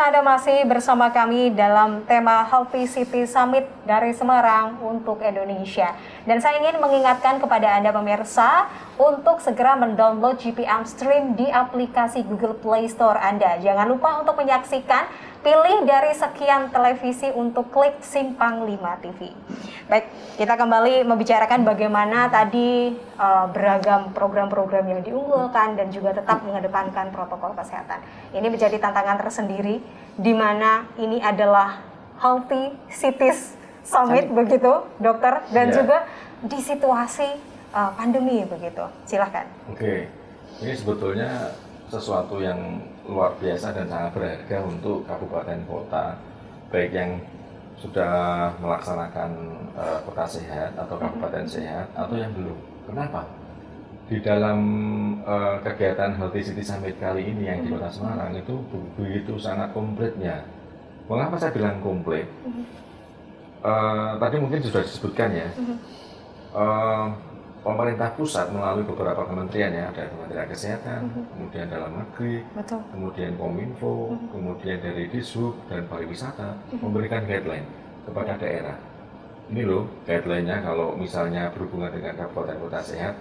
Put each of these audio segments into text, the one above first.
Anda masih bersama kami dalam tema Healthy City Summit dari Semarang untuk Indonesia. Dan saya ingin mengingatkan kepada Anda pemirsa untuk segera mendownload GPM Stream di aplikasi Google Play Store Anda. Jangan lupa untuk menyaksikan, pilih dari sekian televisi untuk klik Simpang 5 TV. Baik, kita kembali membicarakan bagaimana tadi beragam program-program yang diunggulkan dan juga tetap mengedepankan protokol kesehatan. Ini menjadi tantangan tersendiri, di mana ini adalah Healthy Cities Summit begitu, dokter, dan juga di situasi pandemi begitu. Silahkan. Oke, ini sebetulnya sesuatu yang luar biasa dan sangat berharga untuk kabupaten kota, baik yang sudah melaksanakan kota sehat atau kabupaten sehat atau yang belum. Kenapa? Di dalam kegiatan Healthy City Summit kali ini yang di Kota Semarang itu begitu sangat komplitnya. Mengapa saya bilang komplit? Tadi mungkin sudah disebutkan ya. Pemerintah pusat melalui beberapa kementerian ya, ada Kementerian Kesehatan, kemudian Dalam Negeri, kemudian Kominfo, kemudian dari Dishub dan Pariwisata memberikan guideline kepada daerah. Ini loh guideline-nya kalau misalnya berhubungan dengan kabupaten kota sehat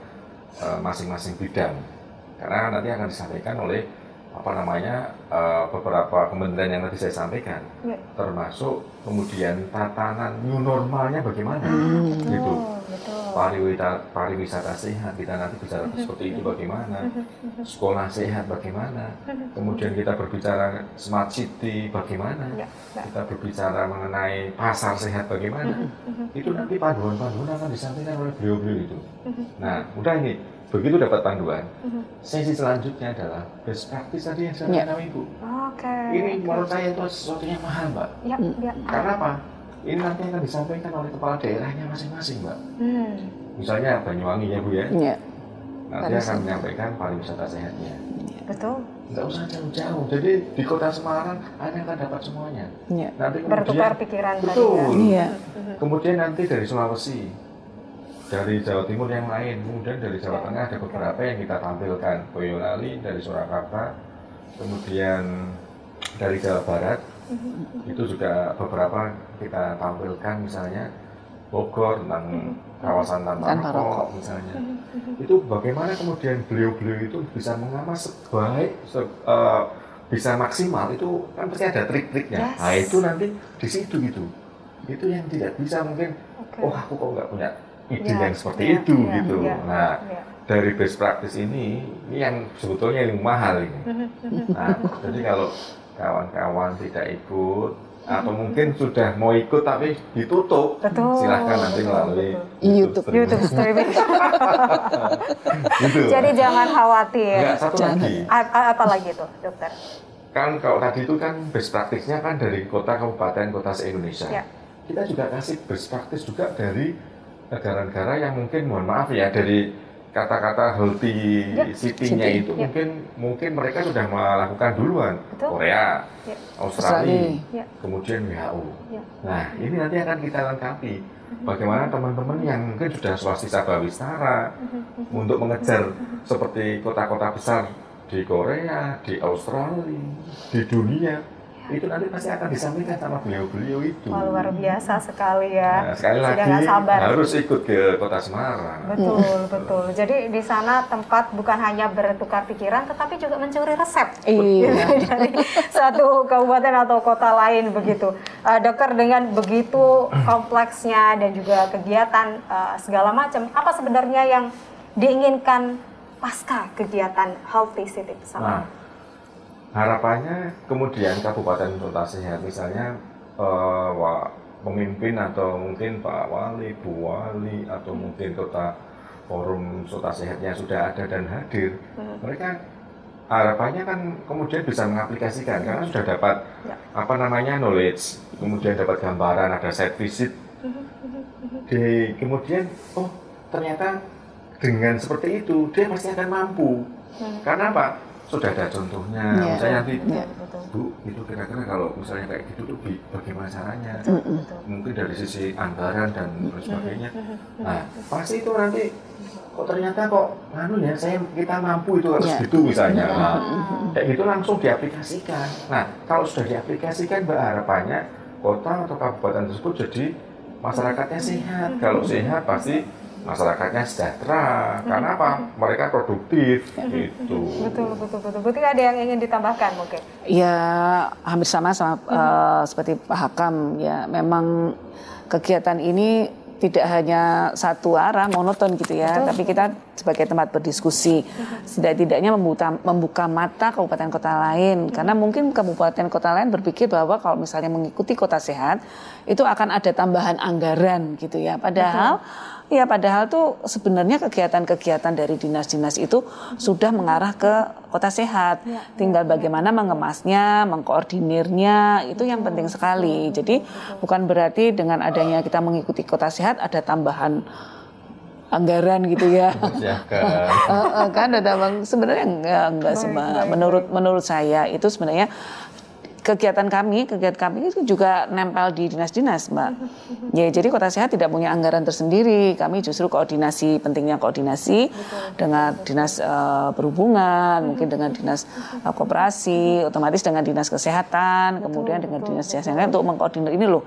masing-masing bidang. Karena nanti akan disampaikan oleh beberapa kementerian yang tadi saya sampaikan, termasuk kemudian tatanan new normalnya bagaimana, gitu. Pariwisata sehat kita nanti bicara seperti itu bagaimana, sekolah sehat bagaimana, kemudian kita berbicara smart city bagaimana, kita berbicara mengenai pasar sehat bagaimana, itu nanti panduan-panduan akan disampaikan oleh beliau-beliau itu. Nah, udah ini. Begitu dapat panduan, sesi selanjutnya adalah best practice tadi yang saya katakan Ibu. Ini menurut saya itu sesuatu yang mahal, Mbak. Karena apa? Ini nanti akan disampaikan oleh kepala daerahnya masing-masing, Mbak. Misalnya Banyuwangi ya Bu ya. Nanti akan menyampaikan pariwisata sehatnya. Betul. Nggak usah jauh-jauh. Jadi di Kota Semarang Anda akan dapat semuanya. Nanti kemudian, bertukar pikiran betul. tadi ya. Kemudian nanti dari Sulawesi, dari Jawa Timur yang lain, kemudian dari Jawa Tengah ada beberapa yang kita tampilkan, Boyolali dari Surakarta, kemudian dari Jawa Barat itu juga beberapa kita tampilkan, misalnya Bogor tentang kawasan tanpa rokok misalnya. Itu bagaimana kemudian beliau-beliau itu bisa mengamas bisa maksimal, itu kan pasti ada trik-triknya. Nah itu nanti di situ gitu. Itu yang tidak bisa mungkin, aku kok nggak punya ide yang seperti itu gitu. Nah, dari best practice ini yang sebetulnya yang mahal ini. Nah, jadi kalau kawan-kawan tidak ikut atau mungkin sudah mau ikut tapi ditutup, silahkan nanti melalui YouTube streaming. Gitu. Jadi jangan khawatir. Enggak, satu lagi. Apa lagi tuh, dokter? Kan kalau tadi itu kan best practice-nya kan dari kota, kabupaten, kota se-Indonesia. Kita juga kasih best practice juga dari negara-negara yang mungkin, mohon maaf ya, dari kata-kata healthy city-nya itu mungkin mereka sudah melakukan duluan. Korea, Australia, kemudian WHO. Nah, ini nanti akan kita lengkapi. Bagaimana teman-teman yang mungkin sudah swastika Bawistara untuk mengejar seperti kota-kota besar di Korea, di Australia, di dunia. Itu nanti pasti akan disampaikan sama beliau-beliau itu. Luar biasa sekali ya. Nah, sekali lagi harus ikut ke Kota Semarang. Betul. Jadi di sana tempat bukan hanya bertukar pikiran, tetapi juga mencuri resep dari satu kabupaten atau kota lain begitu. Dokter, dengan begitu kompleksnya dan juga kegiatan segala macam, apa sebenarnya yang diinginkan pasca kegiatan Healthy City Summit? Harapannya kemudian kabupaten kota sehat, misalnya pemimpin atau mungkin Pak Wali, Bu Wali, atau mungkin kota forum kota sehatnya sudah ada dan hadir, mereka harapannya kan kemudian bisa mengaplikasikan karena sudah dapat knowledge, kemudian dapat gambaran, ada site visit, kemudian ternyata dengan seperti itu dia pasti akan mampu. Karena apa? Sudah ada contohnya, misalnya nanti Bu, itu kira-kira kalau misalnya kayak gitu tuh bagaimana caranya, mungkin dari sisi anggaran dan sebagainya. Nah, pasti itu nanti kok ternyata kok ya kita mampu itu harus gitu misalnya. Nah, kayak gitu langsung diaplikasikan. Nah, kalau sudah diaplikasikan, Mbak, harapannya kota atau kabupaten tersebut jadi masyarakatnya sehat. Kalau sehat pasti masyarakatnya sejahtera. Karena apa? Mereka produktif gitu. Betul. Berarti ada yang ingin ditambahkan mungkin? Ya, hampir sama seperti Pak Hakam ya. Memang kegiatan ini tidak hanya satu arah monoton gitu ya, tapi kita sebagai tempat berdiskusi, tidak-tidaknya membuka mata kabupaten kota lain, karena mungkin kabupaten kota lain berpikir bahwa kalau misalnya mengikuti kota sehat itu akan ada tambahan anggaran gitu ya, padahal tuh sebenarnya kegiatan-kegiatan dari dinas-dinas itu sudah mengarah ke kota sehat. Tinggal bagaimana mengemasnya, mengkoordinirnya, itu yang penting sekali. Jadi bukan berarti dengan adanya kita mengikuti kota sehat ada tambahan anggaran gitu ya. Kan ada sebenarnya enggak sih, menurut saya itu sebenarnya kegiatan kami itu juga nempel di dinas-dinas, Mbak. Ya, jadi Kota Sehat tidak punya anggaran tersendiri. Kami justru pentingnya koordinasi dengan dinas perhubungan, mungkin dengan dinas koperasi, otomatis dengan dinas kesehatan, kemudian dengan dinas kesehatan untuk mengkoordinir ini loh.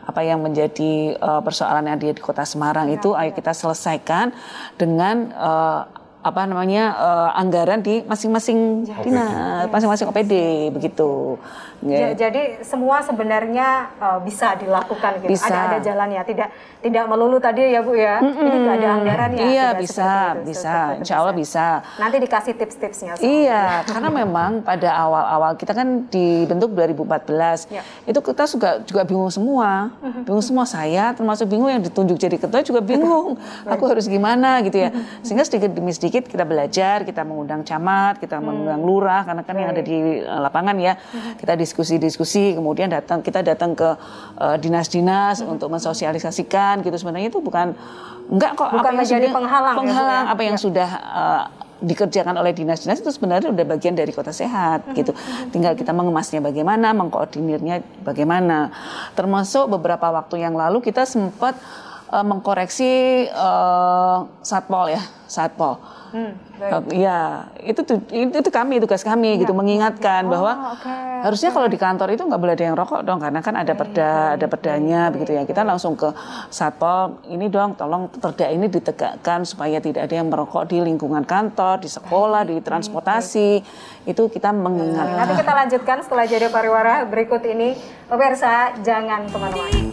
Apa yang menjadi persoalan yang ada di Kota Semarang itu ayo kita selesaikan dengan anggaran di masing-masing dinas, masing-masing OPD begitu. Jadi semua sebenarnya bisa dilakukan gitu. Bisa. Ada jalannya, tidak melulu tadi ya Bu ya. Ini nggak ada anggarannya. Iya, bisa. Insya Allah bisa. Nanti dikasih tips-tipsnya. Iya, karena memang pada awal-awal kita kan dibentuk 2014. Itu kita juga bingung semua. Bingung semua, saya termasuk bingung, yang ditunjuk jadi ketua juga bingung. Aku harus gimana gitu ya. Sehingga sedikit demi sedikit kita belajar, kita mengundang camat, kita mengundang lurah, karena kan yang ada di lapangan ya. Kita diskusi, kemudian kita datang ke dinas-dinas untuk mensosialisasikan gitu. Sebenarnya itu bukan menjadi penghalang ya, apa yang sudah dikerjakan oleh dinas-dinas itu sebenarnya udah bagian dari Kota Sehat gitu. Tinggal kita mengemasnya bagaimana, mengkoordinirnya bagaimana. Termasuk beberapa waktu yang lalu kita sempat mengkoreksi Satpol. Ya, itu tugas kami gitu, mengingatkan bahwa harusnya kalau di kantor itu nggak boleh ada yang rokok dong, karena kan ada perdanya begitu ya. Kita langsung ke Satpol, ini dong tolong perda ini ditegakkan supaya tidak ada yang merokok di lingkungan kantor, di sekolah, di transportasi. Itu kita mengingatkan. Nanti kita lanjutkan setelah jeda pariwara berikut ini. Pemirsa, jangan kemana-mana.